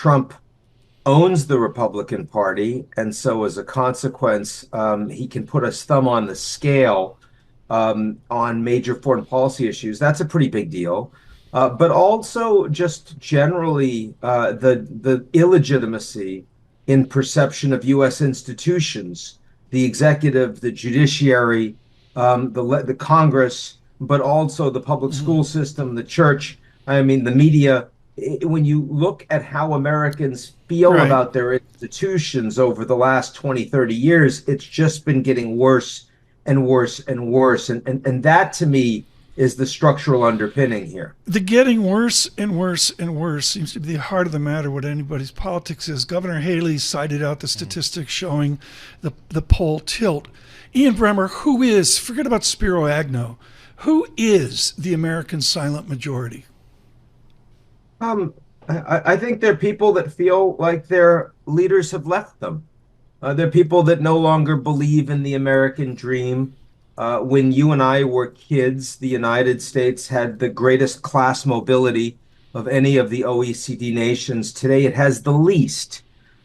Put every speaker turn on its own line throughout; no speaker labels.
Trump owns the Republican Party, and so as a consequence, he can put his thumb on the scale on major foreign policy issues. That's a pretty big deal. But also just generally the illegitimacy in perception of U.S. institutions, the executive, the judiciary, the Congress, but also the public school system, the church. I mean, the media. When you look at how Americans feel
Right.
about their institutions over the last 20, 30 years, it's just been getting worse and worse and worse. And that to me is the structural underpinning here.
The getting worse and worse and worse seems to be the heart of the matter, what anybody's politics is. Governor Haley cited out the statistics showing the poll tilt. Ian Bremmer, forget about Spiro Agnew, who is the American silent majority?
I think they're people that feel like their leaders have left them. They're people that no longer believe in the American dream. When you and I were kids, the United States had the greatest class mobility of any of the OECD nations. Today, it has the least.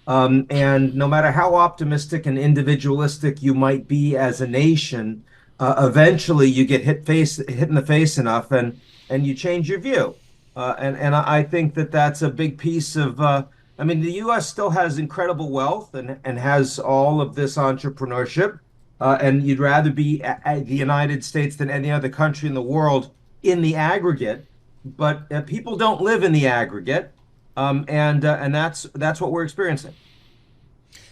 And no matter how optimistic and individualistic you might be as a nation, eventually you get hit in the face enough, and you change your view. And I think that that's a big piece of. I mean, the U.S. still has incredible wealth and has all of this entrepreneurship. And you'd rather be at the United States than any other country in the world in the aggregate, but people don't live in the aggregate, and that's what we're experiencing.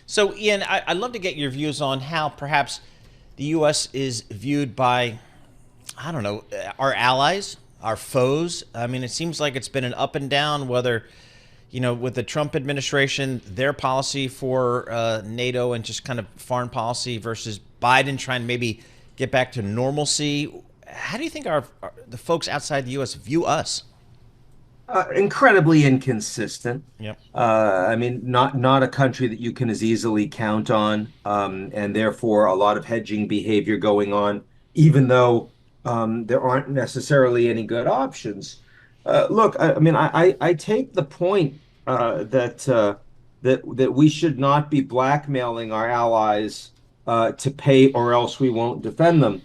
So, Ian, I'd love to get your views on how perhaps the U.S. is viewed by, I don't know, our allies, our foes. I mean, it seems like it's been an up and down, whether with the Trump administration, their policy for NATO and just kind of foreign policy versus Biden trying to maybe get back to normalcy. How do you think the folks outside the U.S. view us?
Incredibly inconsistent.
Yep.
I mean, not a country that you can as easily count on, and therefore a lot of hedging behavior going on, even though there aren't necessarily any good options. Look, I mean, I take the point that we should not be blackmailing our allies to pay, or else we won't defend them.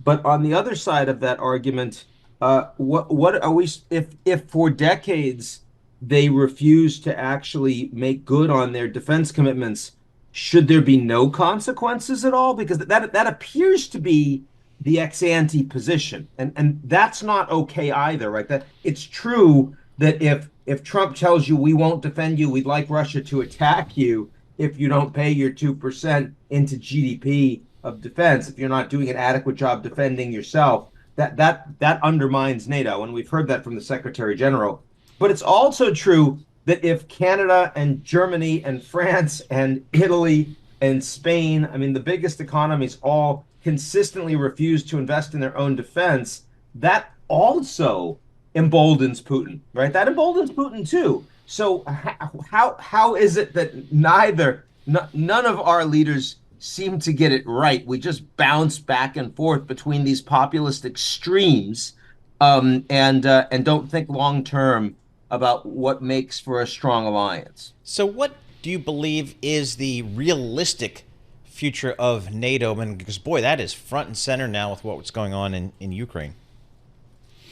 But on the other side of that argument, what are we? If for decades they refuse to actually make good on their defense commitments, should there be no consequences at all? Because that appears to be the ex ante position, and that's not okay either, right? That it's true that if Trump tells you we won't defend you, we'd like Russia to attack you if you don't pay your 2% into GDP of defense, if you're not doing an adequate job defending yourself, that undermines NATO, and we've heard that from the Secretary General. But it's also true that if Canada and Germany and France and Italy and Spain, I mean the biggest economies, all consistently refuse to invest in their own defense, that also emboldens Putin, right? That emboldens Putin too. So how is it that none of our leaders seem to get it right? We just bounce back and forth between these populist extremes, and don't think long term about what makes for a strong alliance.
So what do you believe is the realistic future of NATO? I mean, because boy, that is front and center now with what's going on in Ukraine.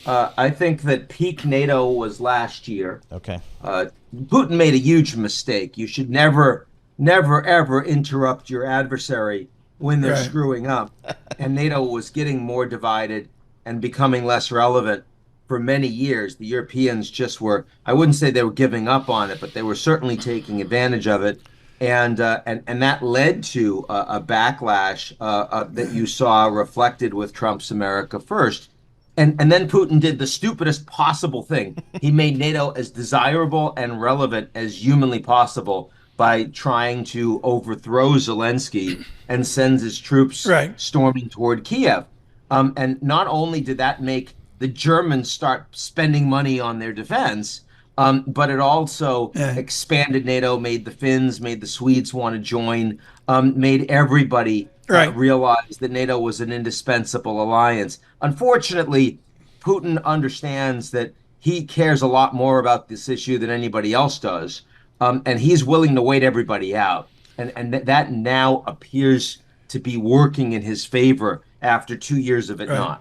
I think that peak NATO was last year.
Okay.
Putin made a huge mistake. You should never, ever interrupt your adversary when they're screwing up. And NATO was getting more divided and becoming less relevant for many years. The Europeans just were, I wouldn't say they were giving up on it, but they were certainly taking advantage of it. And that led to a backlash that you saw reflected with Trump's America First. And then Putin did the stupidest possible thing. He made NATO as desirable and relevant as humanly possible by trying to overthrow Zelensky and sends his troops storming toward Kiev. And not only did that make the Germans start spending money on their defense, but it also expanded NATO, made the Finns, made the Swedes want to join, made everybody realize that NATO was an indispensable alliance. Unfortunately, Putin understands that he cares a lot more about this issue than anybody else does. and he's willing to wait everybody out. And that now appears to be working in his favor after 2 years of it
Right.
not.